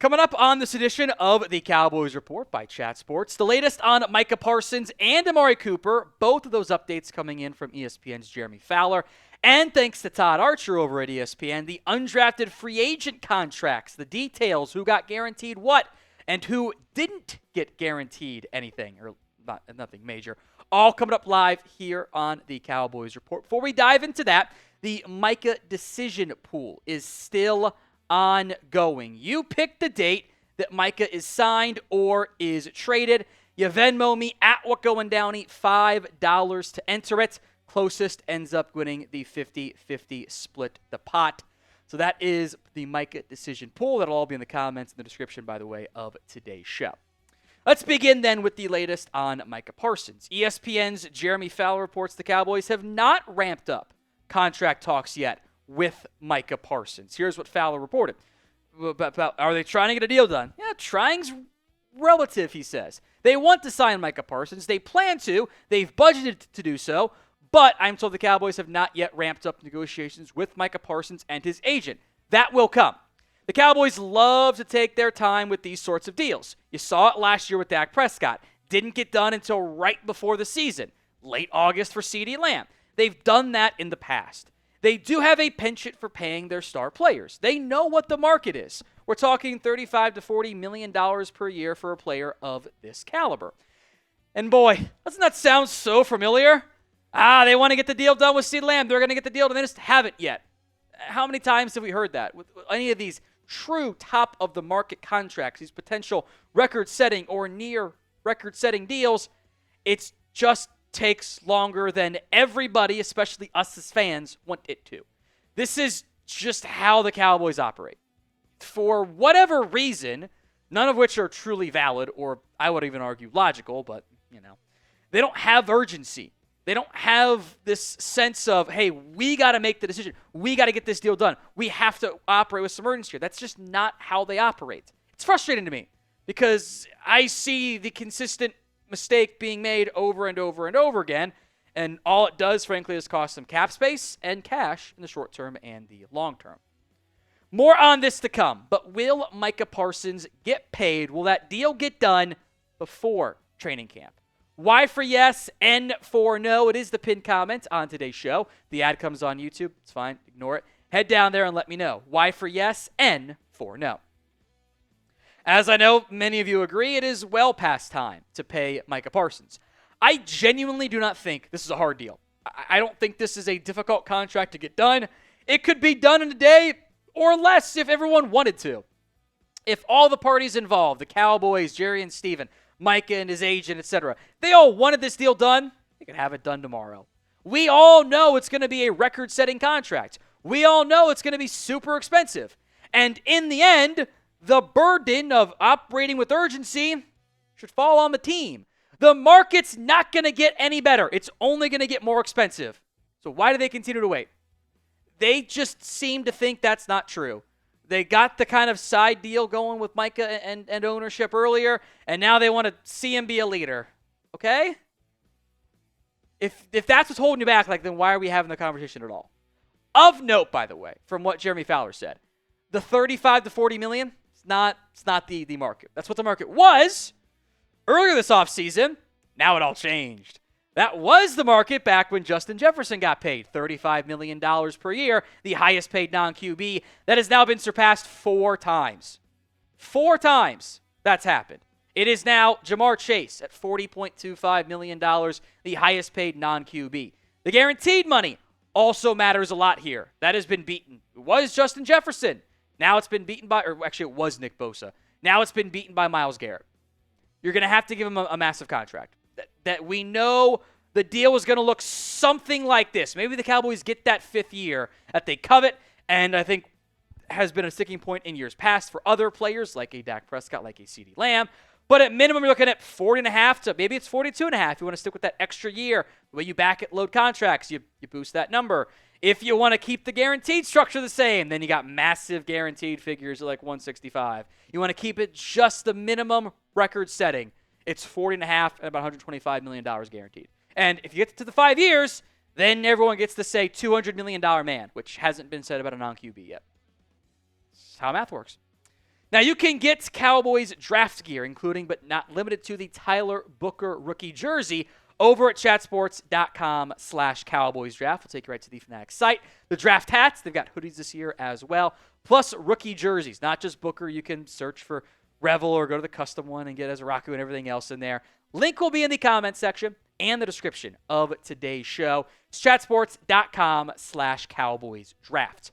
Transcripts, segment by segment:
Coming up on this edition of the Cowboys Report by Chat Sports, the latest on Micah Parsons and Amari Cooper, both of those updates coming in from ESPN's Jeremy Fowler. And thanks to Todd Archer over at ESPN, the undrafted free agent contracts, the details, who got guaranteed what, and who didn't get guaranteed anything, or nothing major, all coming up live here on the Cowboys Report. Before we dive into that, the Micah decision pool is still ongoing. You pick the date that Micah is signed or is traded. You Venmo me at WhatGoingDowny, $5 to enter it. Closest ends up winning the 50-50 split the pot. So that is the Micah decision pool. That'll all be in the comments in the description, by the way, of today's show. Let's begin then with the latest on Micah Parsons. ESPN's Jeremy Fowler reports the Cowboys have not ramped up contract talks yet with Micah Parsons. Here's what Fowler reported. Are they trying to get a deal done? Yeah, trying's relative, he says. They want to sign Micah Parsons. They plan to. They've budgeted to do so. But I'm told the Cowboys have not yet ramped up negotiations with Micah Parsons and his agent. That will come. The Cowboys love to take their time with these sorts of deals. You saw it last year with Dak Prescott. Didn't get done until right before the season. Late August for CeeDee Lamb. They've done that in the past. They do have a penchant for paying their star players. They know what the market is. We're talking $35 to $40 million per year for a player of this caliber. And boy, doesn't that sound so familiar? They want to get the deal done with CeeDee Lamb. They're going to get the deal done. They just haven't yet. How many times have we heard that? With any of these true top-of-the-market contracts, these potential record-setting or near record-setting deals, it just takes longer than everybody, especially us as fans, want it to. This is just how the Cowboys operate. For whatever reason, none of which are truly valid, or I would even argue logical, but, they don't have urgency. They don't have this sense of, hey, we got to make the decision. We got to get this deal done. We have to operate with some urgency here. That's just not how they operate. It's frustrating to me because I see the consistent mistake being made over and over and over again, and all it does, frankly, is cost them cap space and cash in the short term and the long term. More on this to come, but will Micah Parsons get paid? Will that deal get done before training camp? Y for yes, N for no. It is the pinned comment on today's show. The ad comes on YouTube. It's fine. Ignore it. Head down there and let me know. Y for yes, N for no. As I know many of you agree, it is well past time to pay Micah Parsons. I genuinely do not think this is a hard deal. I don't think this is a difficult contract to get done. It could be done in a day or less if everyone wanted to. If all the parties involved, the Cowboys, Jerry and Steven, Micah and his agent, etc., they all wanted this deal done, they could have it done tomorrow. We all know it's going to be a record-setting contract. We all know it's going to be super expensive. And in the end, the burden of operating with urgency should fall on the team. The market's not going to get any better. It's only going to get more expensive. So why do they continue to wait? They just seem to think that's not true. They got the kind of side deal going with Micah and ownership earlier, and now they want to see him be a leader. Okay? If that's what's holding you back, then why are we having the conversation at all? Of note, by the way, from what Jeremy Fowler said, the $35 to $40 million, it's not the market. That's what the market was earlier this offseason. Now it all changed. That was the market back when Justin Jefferson got paid $35 million per year, the highest paid non-QB. That has now been surpassed 4 times. 4 times that's happened. It is now Jamar Chase at $40.25 million, the highest paid non-QB. The guaranteed money also matters a lot here. That has been beaten. It was Justin Jefferson. Now it's been beaten by, or actually it was Nick Bosa. Now it's been beaten by Myles Garrett. You're going to have to give him a massive contract. That we know the deal is going to look something like this. Maybe the Cowboys get that 5th year that they covet, and I think has been a sticking point in years past for other players like a Dak Prescott, like a CeeDee Lamb. But at minimum, you're looking at 40.5 to maybe it's 42.5. You want to stick with that extra year. The way you back it, load contracts, you boost that number. If you want to keep the guaranteed structure the same, then you got massive guaranteed figures like 165. You want to keep it just the minimum record setting. It's 40.5 and about $125 million guaranteed. And if you get to the 5 years, then everyone gets to say $200 million man, which hasn't been said about a non-QB yet. That's how math works. Now, you can get Cowboys draft gear, including but not limited to the Tyler Booker rookie jersey, over at chatsports.com/Cowboys draft. We'll take you right to the Fanatics site. The draft hats, they've got hoodies this year as well, plus rookie jerseys. Not just Booker. You can search for Revel or go to the custom one and get Azaraku and everything else in there. Link will be in the comment section and the description of today's show. It's chatsports.com/Cowboys draft.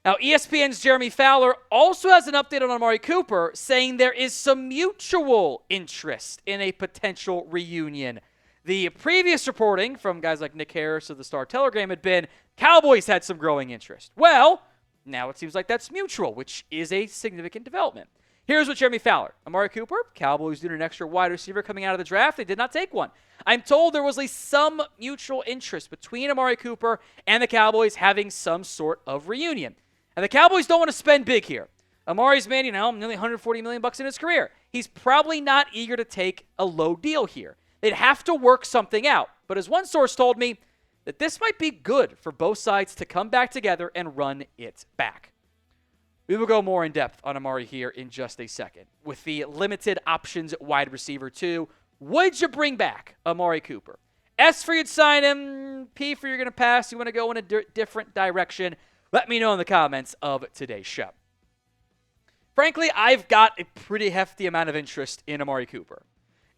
Now, ESPN's Jeremy Fowler also has an update on Amari Cooper, saying there is some mutual interest in a potential reunion. The previous reporting from guys like Nick Harris of the Star-Telegram had been Cowboys had some growing interest. Well, now it seems like that's mutual, which is a significant development. Here's what Jeremy Fowler. Amari Cooper, Cowboys needed an extra wide receiver coming out of the draft. They did not take one. I'm told there was some mutual interest between Amari Cooper and the Cowboys having some sort of reunion. And the Cowboys don't want to spend big here. Amari's made, nearly $140 million in his career. He's probably not eager to take a low deal here. They'd have to work something out. But as one source told me, that this might be good for both sides to come back together and run it back. We will go more in depth on Amari here in just a second. With the limited options wide receiver too, would you bring back Amari Cooper? S for you'd sign him, P for you're going to pass, you want to go in a different direction. Let me know in the comments of today's show. Frankly, I've got a pretty hefty amount of interest in Amari Cooper.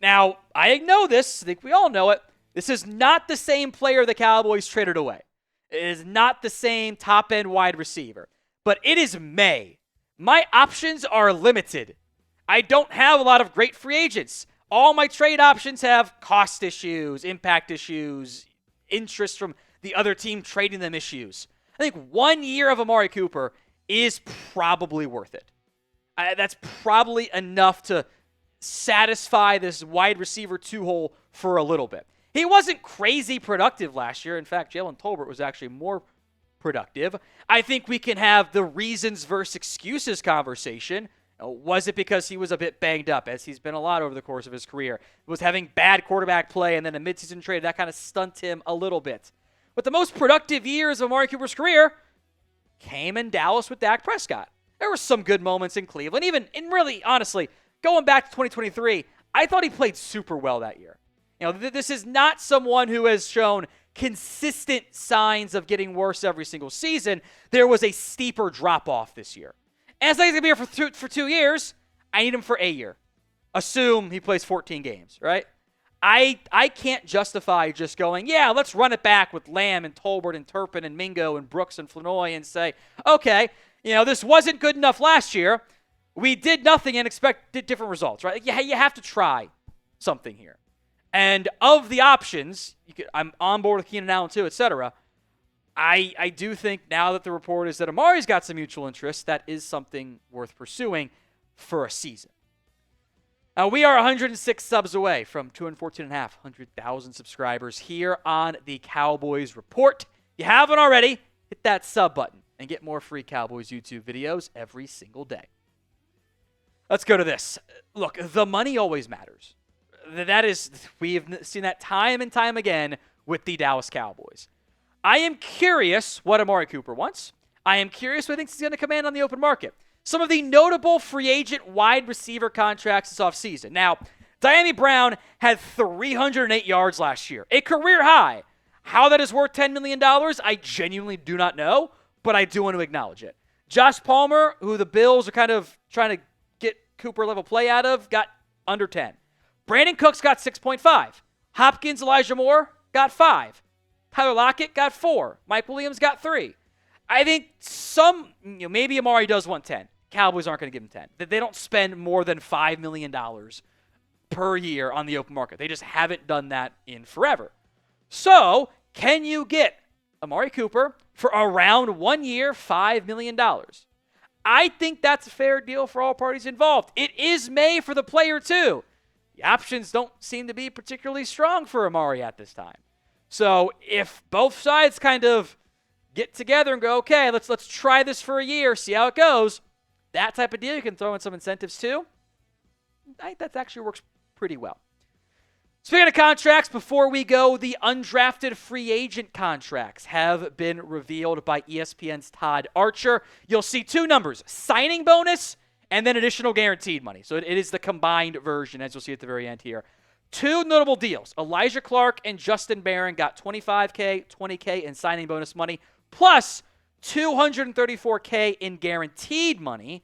Now, I know this. I think we all know it. This is not the same player the Cowboys traded away. It is not the same top-end wide receiver. But it is May. My options are limited. I don't have a lot of great free agents. All my trade options have cost issues, impact issues, interest from the other team trading them issues. I think 1 year of Amari Cooper is probably worth it. That's probably enough to satisfy this wide receiver 2 hole for a little bit. He wasn't crazy productive last year. In fact, Jalen Tolbert was actually more productive. I think we can have the reasons versus excuses conversation. Was it because he was a bit banged up, as he's been a lot over the course of his career? Was having bad quarterback play and then a midseason trade, that kind of stunted him a little bit. But the most productive years of Amari Cooper's career came in Dallas with Dak Prescott. There were some good moments in Cleveland. Even, and really, honestly, going back to 2023, I thought he played super well that year. This is not someone who has shown consistent signs of getting worse every single season. There was a steeper drop-off this year. As he's going to be here for 2 years, I need him for a year. Assume he plays 14 games, right? I can't justify just going, yeah, let's run it back with Lamb and Tolbert and Turpin and Mingo and Brooks and Flanoy and say, okay, this wasn't good enough last year. We did nothing and expected different results, right? You have to try something here. And of the options, I'm on board with Keenan Allen too, etc. I do think now that the report is that Amari's got some mutual interest, that is something worth pursuing for a season. Now, we are 106 subs away from 214,500 subscribers here on the Cowboys Report. If you haven't already, hit that sub button and get more free Cowboys YouTube videos every single day. Let's go to this. Look, the money always matters. We have seen that time and time again with the Dallas Cowboys. I am curious what Amari Cooper wants. I am curious what he thinks he's going to command on the open market. Some of the notable free agent wide receiver contracts this offseason. Now, Diami Brown had 308 yards last year, a career high. How that is worth $10 million, I genuinely do not know, but I do want to acknowledge it. Josh Palmer, who the Bills are kind of trying to get Cooper-level play out of, got under 10. Brandon Cooks got 6.5. Hopkins, Elijah Moore got 5. Tyler Lockett got 4. Mike Williams got 3. I think maybe Amari does want 10. Cowboys aren't going to give him 10. They don't spend more than $5 million per year on the open market. They just haven't done that in forever. So, can you get Amari Cooper for around 1 year, $5 million? I think that's a fair deal for all parties involved. It is May for the player, too. The options don't seem to be particularly strong for Amari at this time. So, if both sides kind of get together and go, okay, let's try this for a year, see how it goes, that type of deal, you can throw in some incentives too. I think that actually works pretty well. Speaking of contracts, before we go, the undrafted free agent contracts have been revealed by ESPN's Todd Archer. You'll see 2 numbers, signing bonus and then additional guaranteed money. So it is the combined version, as you'll see at the very end here. Two notable deals. Elijah Clark and Justin Barron got $25K, $20K in signing bonus money, plus $234K in guaranteed money.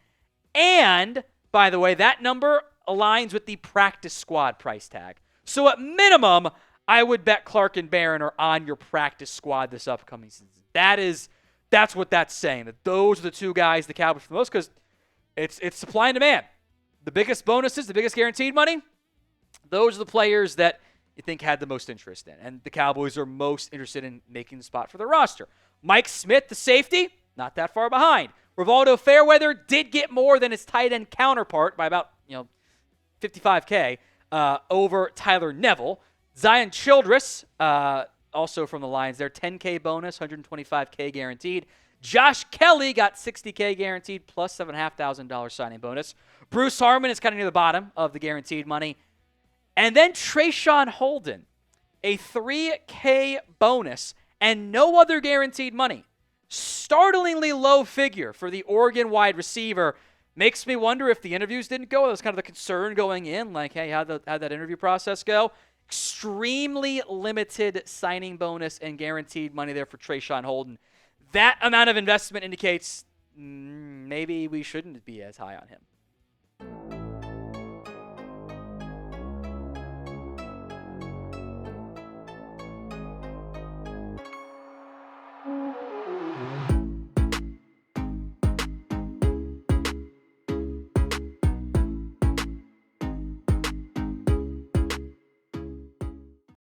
And, by the way, that number aligns with the practice squad price tag. So at minimum, I would bet Clark and Barron are on your practice squad this upcoming season. That's what that's saying, that those are the two guys the Cowboys for the most, because it's supply and demand. The biggest bonuses, the biggest guaranteed money, those are the players that you think had the most interest in. And the Cowboys are most interested in making the spot for their roster. Mike Smith, the safety, not that far behind. Rivaldo Fairweather did get more than his tight end counterpart by about, $55K over Tyler Neville. Zion Childress, also from the Lions there, $10K bonus, $125K guaranteed. Josh Kelly got $60K guaranteed plus $7,500 signing bonus. Bruce Harmon is kind of near the bottom of the guaranteed money. And then Trayshawn Holden, a $3K bonus and no other guaranteed money. Startlingly low figure for the Oregon wide receiver. Makes me wonder if the interviews didn't go. That was kind of the concern going in. Like, hey, how'd that interview process go? Extremely limited signing bonus and guaranteed money there for Trayshawn Holden. That amount of investment indicates maybe we shouldn't be as high on him.